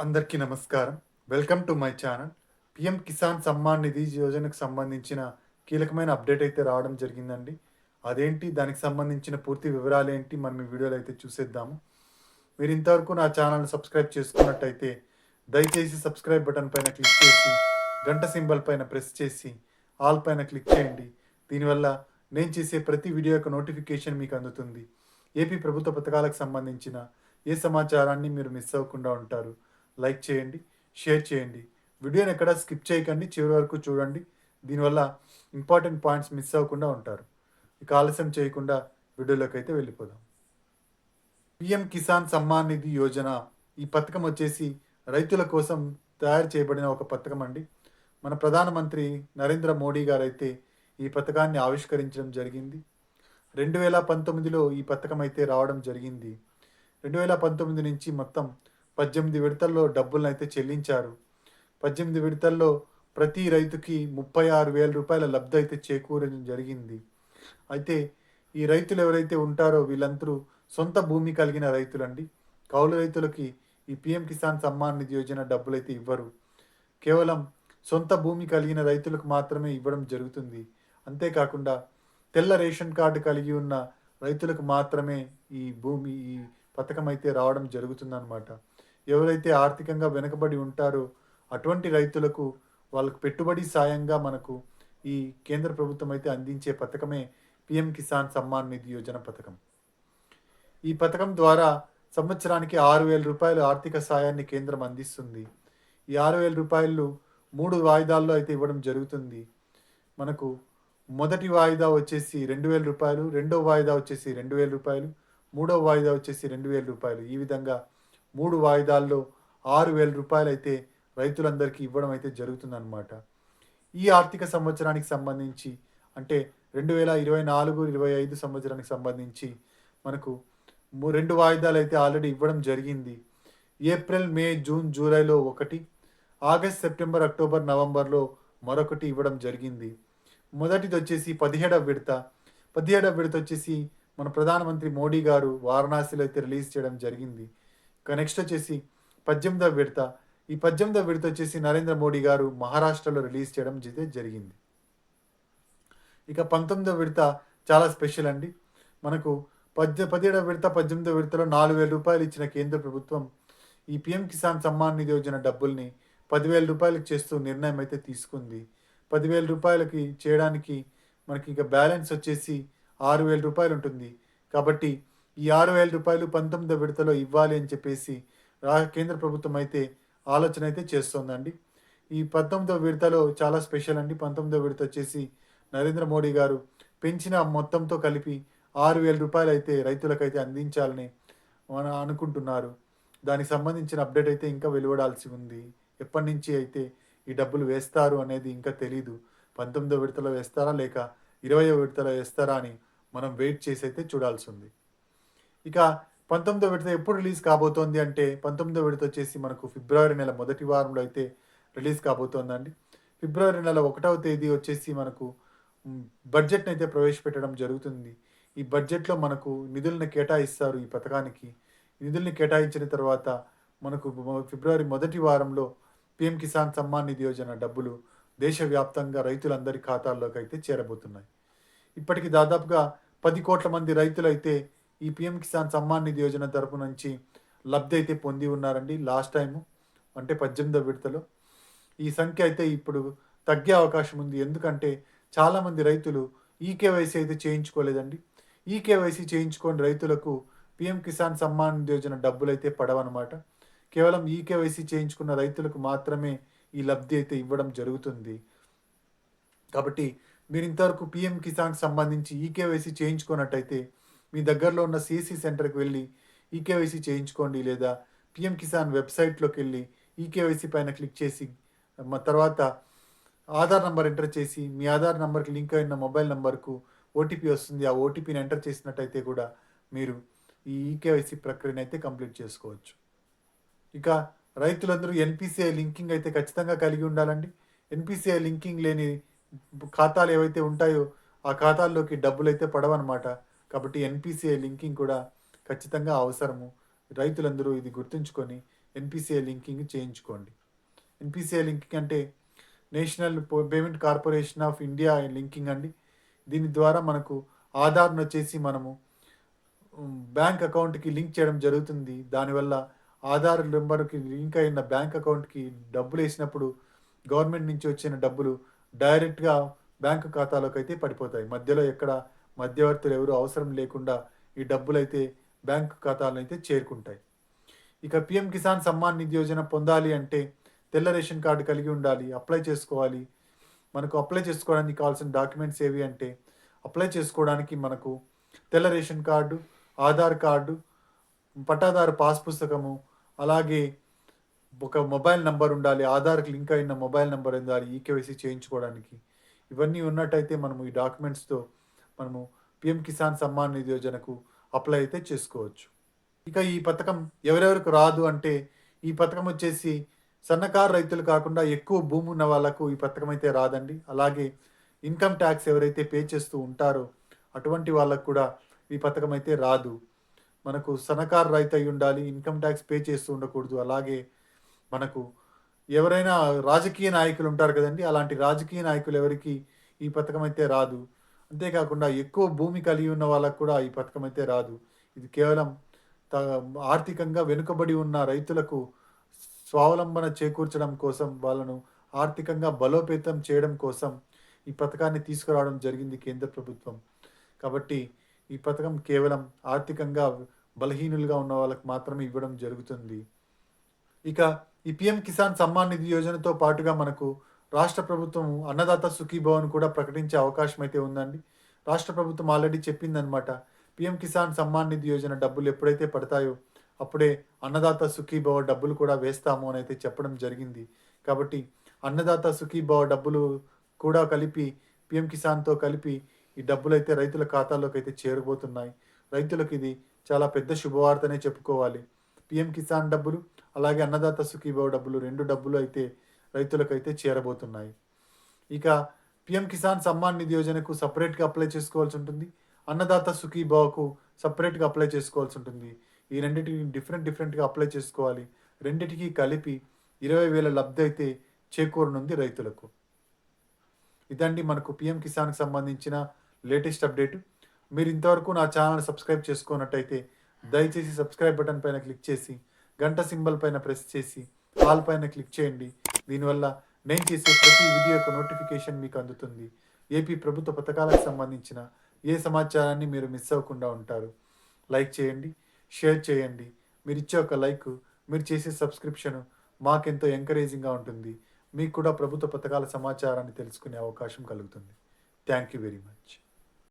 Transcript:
అందరికీ నమస్కారం. Welcome to my channel. PM Kisan Samman Nidhi యోజనకు సంబంధించిన కీలకమైన అప్డేట్ అయితే రావడం జరిగిందండి. అదేంటి? దానికి సంబంధించిన పూర్తి వివరాలేంటి? మనం ఈ వీడియోలో అయితే చూసేద్దాము. మీరు ఇంతవరకు నా ఛానల్‌ని సబ్స్క్రైబ్ చేసుకున్నట్టయితే దయచేసి సబ్స్క్రైబ్ బటన్ పైన క్లిక్ చేసి, గంట సింబల్ పైన ప్రెస్ చేసి, ఆల్ పైన క్లిక్ చేయండి. దీనివల్ల నేను చేసే ప్రతి వీడియో యొక్క నోటిఫికేషన్ మీకు అందుతుంది. ఏపీ ప్రభుత్వ పథకాలకు సంబంధించిన ఏ సమాచారాన్ని మీరు మిస్ అవ్వకుండా ఉంటారు. లైక్ చేయండి, షేర్ చేయండి. వీడియోని ఎక్కడ స్కిప్ చేయకండి, చివరి వరకు చూడండి. దీనివల్ల ఇంపార్టెంట్ పాయింట్స్ మిస్ అవ్వకుండా ఉంటారు. ఇక ఆలస్యం చేయకుండా వీడియోలోకి అయితే వెళ్ళిపోదాం. పీఎం కిసాన్ సమ్మాన్ నిధి యోజన ఈ పథకం వచ్చేసి రైతుల కోసం తయారు చేయబడిన ఒక పథకం అండి. మన ప్రధానమంత్రి నరేంద్ర మోడీ గారైతే ఈ పథకాన్ని ఆవిష్కరించడం జరిగింది. 2019లో ఈ పథకం అయితే రావడం జరిగింది. 2019 నుంచి మొత్తం 18 విడతల్లో డబ్బులనైతే చెల్లించారు. 18 విడతల్లో ప్రతి రైతుకి రూ. 36,000 లబ్ధి అయితే చేకూరడం జరిగింది. అయితే ఈ రైతులు ఎవరైతే ఉంటారో వీళ్ళందరూ సొంత భూమి కలిగిన రైతులండి. కౌలు రైతులకి ఈ పీఎం కిసాన్ సమ్మాన్ నిధి యోజన డబ్బులైతే ఇవ్వరు. కేవలం సొంత భూమి కలిగిన రైతులకు మాత్రమే ఇవ్వడం జరుగుతుంది. అంతేకాకుండా తెల్ల రేషన్ కార్డు కలిగి ఉన్న రైతులకు మాత్రమే ఈ పథకం అయితే రావడం జరుగుతుందన్నమాట. ఎవరైతే ఆర్థికంగా వెనుకబడి ఉంటారో అటువంటి రైతులకు వాళ్ళకు పెట్టుబడి సాయంగా మనకు ఈ కేంద్ర ప్రభుత్వం అయితే అందించే పథకమే పీఎం కిసాన్ సమ్మాన్ నిధి యోజన పథకం. ఈ పథకం ద్వారా సంవత్సరానికి రూ. 6,000 ఆర్థిక సాయాన్ని కేంద్రం అందిస్తుంది. ఈ రూ. 6,000 3 వాయిదాల్లో అయితే ఇవ్వడం జరుగుతుంది. మనకు మొదటి వాయిదా వచ్చేసి రూ. 2,000, రెండో వాయిదా వచ్చేసి రూ. 2,000, మూడో వాయిదా వచ్చేసి రూ. 2,000. ఈ విధంగా 3 వాయిదాల్లో రూ. 6,000 అయితే రైతులందరికీ ఇవ్వడం అయితే జరుగుతుందన్నమాట. ఈ ఆర్థిక సంవత్సరానికి సంబంధించి అంటే 2024-25 సంవత్సరానికి సంబంధించి మనకు 2 వాయిదాలు అయితే ఆల్రెడీ ఇవ్వడం జరిగింది. ఏప్రిల్, మే, జూన్, జూలైలో ఒకటి, ఆగస్ట్, సెప్టెంబర్, అక్టోబర్, నవంబర్లో మరొకటి ఇవ్వడం జరిగింది. మొదటిది వచ్చేసి 17వ విడత. 17వ విడత వచ్చేసి మన ప్రధానమంత్రి మోడీ గారు వారణాసిలో అయితే రిలీజ్ చేయడం జరిగింది. ఇక నెక్స్ట్ వచ్చేసి 18వ విడత. ఈ 18వ విడత వచ్చేసి నరేంద్ర మోడీ గారు మహారాష్ట్రలో రిలీజ్ చేయడం జరిగింది. ఇక 19వ విడత చాలా స్పెషల్ అండి. మనకు 17వ విడత, 18వ విడతలో రూ. 4,000 ఇచ్చిన కేంద్ర ప్రభుత్వం ఈ పీఎం కిసాన్ సమ్మాన్ నిధి యోజన డబ్బుల్ని రూ. 10,000 చేస్తూ నిర్ణయం అయితే తీసుకుంది. రూ. 10,000 చేయడానికి మనకి ఇంకా బ్యాలెన్స్ వచ్చేసి రూ. 6,000 ఉంటుంది. కాబట్టి ఈ రూ. 6,000 19వ విడతలో ఇవ్వాలి అని చెప్పేసి కేంద్ర ప్రభుత్వం అయితే ఆలోచన అయితే చేస్తోందండి. ఈ 19వ విడతలో చాలా స్పెషల్ అండి. 19వ విడత వచ్చేసి నరేంద్ర మోడీ గారు పెంచిన మొత్తంతో కలిపి రూ. 6,000 అయితే రైతులకైతే అందించాలని అనుకుంటున్నారు. దానికి సంబంధించిన అప్డేట్ అయితే ఇంకా వెలువడాల్సి ఉంది. ఎప్పటి నుంచి అయితే ఈ డబ్బులు వేస్తారు అనేది ఇంకా తెలీదు. 19వ విడతలో వేస్తారా లేక 20వ విడతలో వేస్తారా అని మనం వెయిట్ చేసి అయితే చూడాల్సి ఉంది. ఇక 19వ విడత ఎప్పుడు రిలీజ్ కాబోతోంది అంటే 19వ విడత వచ్చేసి మనకు ఫిబ్రవరి నెల మొదటి వారంలో అయితే రిలీజ్ కాబోతోందండి. ఫిబ్రవరి నెల 1వ తేదీ వచ్చేసి మనకు బడ్జెట్‌ని అయితే ప్రవేశపెట్టడం జరుగుతుంది. ఈ బడ్జెట్‌లో మనకు నిధులను కేటాయిస్తారు ఈ పథకానికి. నిధుల్ని కేటాయించిన తర్వాత మనకు ఫిబ్రవరి మొదటి వారంలో పీఎం కిసాన్ సమ్మాన్ నిధి యోజన డబ్బులు దేశవ్యాప్తంగా రైతులందరి ఖాతాల్లోకి అయితే చేరబోతున్నాయి. ఇప్పటికి దాదాపుగా 10 కోట్ల మంది రైతులైతే ఈ పీఎం కిసాన్ సమ్మాన్ నిధి యోజన తరపు నుంచి లబ్ధి అయితే పొంది ఉన్నారండి. లాస్ట్ టైము అంటే 18వ విడతలో. ఈ సంఖ్య అయితే ఇప్పుడు తగ్గే అవకాశం ఉంది. ఎందుకంటే చాలామంది రైతులు ఈకేవైసీ అయితే చేయించుకోలేదండి. ఈకేవైసీ చేయించుకోని రైతులకు పీఎం కిసాన్ సమ్మాన్ నిధి యోజన డబ్బులైతే పడవన్నమాట. కేవలం ఈకేవైసీ చేయించుకున్న రైతులకు మాత్రమే ఈ లబ్ధి అయితే ఇవ్వడం జరుగుతుంది. కాబట్టి మీరు ఇంతవరకు పీఎం కిసాన్‌కి సంబంధించి ఈకేవైసీ చేయించుకున్నట్టయితే మీ దగ్గరలో ఉన్న సీఎస్‌సీ సెంటర్‌కి వెళ్ళి ఈకేవైసీ చేయించుకోండి. లేదా పీఎం కిసాన్ వెబ్‌సైట్‌లోకి వెళ్ళి ఈకేవైసీ పైన క్లిక్ చేసి తర్వాత ఆధార్ నంబర్ ఎంటర్ చేసి మీ ఆధార్ నంబర్‌కి లింక్ అయిన మొబైల్ నంబర్‌కు ఓటీపీ వస్తుంది. ఆ ఓటీపీని ఎంటర్ చేసినట్టయితే కూడా మీరు ఈ ఈకేవైసీ ప్రక్రియను అయితే కంప్లీట్ చేసుకోవచ్చు. ఇక రైతులందరూ ఎన్‌పీసీఐ లింకింగ్ అయితే ఖచ్చితంగా కలిగి ఉండాలండి. ఎన్‌పీసీఐ లింకింగ్ లేని ఖాతాలు ఏవైతే ఉంటాయో ఆ ఖాతాల్లోకి డబ్బులైతే పడవన్నమాట. కాబట్టి ఎన్‌పీసీఐ లింకింగ్ కూడా ఖచ్చితంగా అవసరము. రైతులందరూ ఇది గుర్తుంచుకొని ఎన్పిసిఐ లింకింగ్ చేయించుకోండి. ఎన్పిసిఐ లింకింగ్ అంటే national payment corporation of India linking అండి. దీని ద్వారా మనకు ఆధార్ను వచ్చేసి మనము బ్యాంక్ అకౌంట్కి లింక్ చేయడం జరుగుతుంది. దానివల్ల ఆధార్ నెంబర్కి లింక్ అయిన బ్యాంక్ అకౌంట్కి డబ్బులు వేసినప్పుడు గవర్నమెంట్ నుంచి వచ్చిన డబ్బులు డైరెక్ట్గా బ్యాంకు ఖాతాలోకి అయితే పడిపోతాయి. మధ్యలో ఎక్కడ మధ్యవర్తులు ఎవరు అవసరం లేకుండా ఈ డబ్బులు అయితే బ్యాంకు ఖాతాలను అయితే చేరుకుంటాయి. ఇక పిఎం కిసాన్ సమ్మాన్ నిధి యోజన పొందాలి అంటే తెల్ల రేషన్ కార్డు కలిగి ఉండాలి, అప్లై చేసుకోవాలి. మనకు అప్లై చేసుకోవడానికి కావాల్సిన డాక్యుమెంట్స్ ఏవి అంటే అప్లై చేసుకోవడానికి మనకు తెల్ల రేషన్ కార్డు, ఆధార్ కార్డు, పట్టాదారు పాస్ పుస్తకము, అలాగే ఒక మొబైల్ నంబర్ ఉండాలి, ఆధార్కి లింక్ అయిన మొబైల్ నెంబర్ ఉండాలి ఈకేవైసీ చేయించుకోవడానికి. ఇవన్నీ ఉన్నట్టయితే మనము ఈ డాక్యుమెంట్స్తో మనము పిఎం కిసాన్ సమ్మాన్ నిధి యోజనకు అప్లై అయితే చేసుకోవచ్చు. ఇక ఈ పథకం ఎవరెవరికి రాదు అంటే ఈ పథకం వచ్చేసి సన్నకారు రైతులు కాకుండా ఎక్కువ భూమి ఉన్న వాళ్ళకు ఈ పథకం అయితే రాదండి. అలాగే ఇన్కమ్ ట్యాక్స్ ఎవరైతే పే చేస్తూ ఉంటారో అటువంటి వాళ్ళకు కూడా ఈ పథకం అయితే రాదు. మనకు సన్నకారు రైతు అయి ఉండాలి, ఇన్కమ్ ట్యాక్స్ పే చేస్తూ ఉండకూడదు. అలాగే మనకు ఎవరైనా రాజకీయ నాయకులు ఉంటారు కదండి, అలాంటి రాజకీయ నాయకులు ఎవరికి ఈ పథకం అయితే రాదు. అంతేకాకుండా ఎక్కువ భూమి కలిగి ఉన్న వాళ్ళకు కూడా ఈ పథకం అయితే రాదు. ఇది కేవలం త ఆర్థికంగా వెనుకబడి ఉన్న రైతులకు స్వావలంబన చేకూర్చడం కోసం, వాళ్ళను ఆర్థికంగా బలోపేతం చేయడం కోసం ఈ పథకాన్ని తీసుకురావడం జరిగింది కేంద్ర ప్రభుత్వం. కాబట్టి ఈ పథకం కేవలం ఆర్థికంగా బలహీనులుగా ఉన్న వాళ్ళకి మాత్రమే ఇవ్వడం జరుగుతుంది. ఇక ఈ పిఎం కిసాన్ సమ్మాన్ నిధి యోజనతో పాటుగా మనకు రాష్ట్ర ప్రభుత్వం అన్నదాత సుఖీభవన్ కూడా ప్రకటించే అవకాశం అయితే ఉందండి. రాష్ట్ర ప్రభుత్వం ఆల్రెడీ చెప్పిందనమాట, పిఎం కిసాన్ సమ్మాన్ నిధి యోజన డబ్బులు ఎప్పుడైతే పడతాయో అప్పుడే అన్నదాత సుఖీభవ డబ్బులు కూడా వేస్తాము అని అయితే చెప్పడం జరిగింది. కాబట్టి అన్నదాత సుఖీభవ డబ్బులు కూడా కలిపి పిఎం కిసాన్తో కలిపి ఈ డబ్బులు అయితే రైతుల ఖాతాల్లోకి అయితే చేరబోతున్నాయి. రైతులకు ఇది చాలా పెద్ద శుభవార్తనే చెప్పుకోవాలి. పిఎం కిసాన్ డబ్బులు అలాగే అన్నదాత సుఖీభవ డబ్బులు, రెండు డబ్బులు అయితే రైతులకైతే చేరబోతున్నాయి. ఇక పిఎం కిసాన్ సమ్మాన్ నిధి యోజనకు సపరేట్గా అప్లై చేసుకోవాల్సి ఉంటుంది, అన్నదాత సుఖీభవకు సపరేట్గా అప్లై చేసుకోవాల్సి ఉంటుంది. ఈ రెండింటికి డిఫరెంట్గా అప్లై చేసుకోవాలి. రెండింటికి కలిపి 20,000 లబ్ధి అయితే చేకూరనుంది రైతులకు. ఇదండి మనకు పిఎం కిసాన్కి సంబంధించిన లేటెస్ట్ అప్డేట్. మీరు ఇంతవరకు నా ఛానల్ సబ్స్క్రైబ్ చేసుకున్నట్టయితే దయచేసి సబ్స్క్రైబ్ బటన్ పైన క్లిక్ చేసి గంట సింబల్ పైన ప్రెస్ చేసి ఆల్ పైన క్లిక్ చేయండి. దీనివల్ల నేను చేసే ప్రతి వీడియో యొక్క నోటిఫికేషన్ మీకు అందుతుంది. ఏపీ ప్రభుత్వ పథకాలకు సంబంధించిన ఏ సమాచారాన్ని మీరు మిస్ అవ్వకుండా ఉంటారు. లైక్ చేయండి, షేర్ చేయండి. మీరు ఇచ్చే ఒక లైక్, మీరు చేసే సబ్స్క్రిప్షన్ మాకెంతో ఎంకరేజింగ్గా ఉంటుంది. మీకు కూడా ప్రభుత్వ పథకాల సమాచారాన్ని తెలుసుకునే అవకాశం కలుగుతుంది. Thank you very much.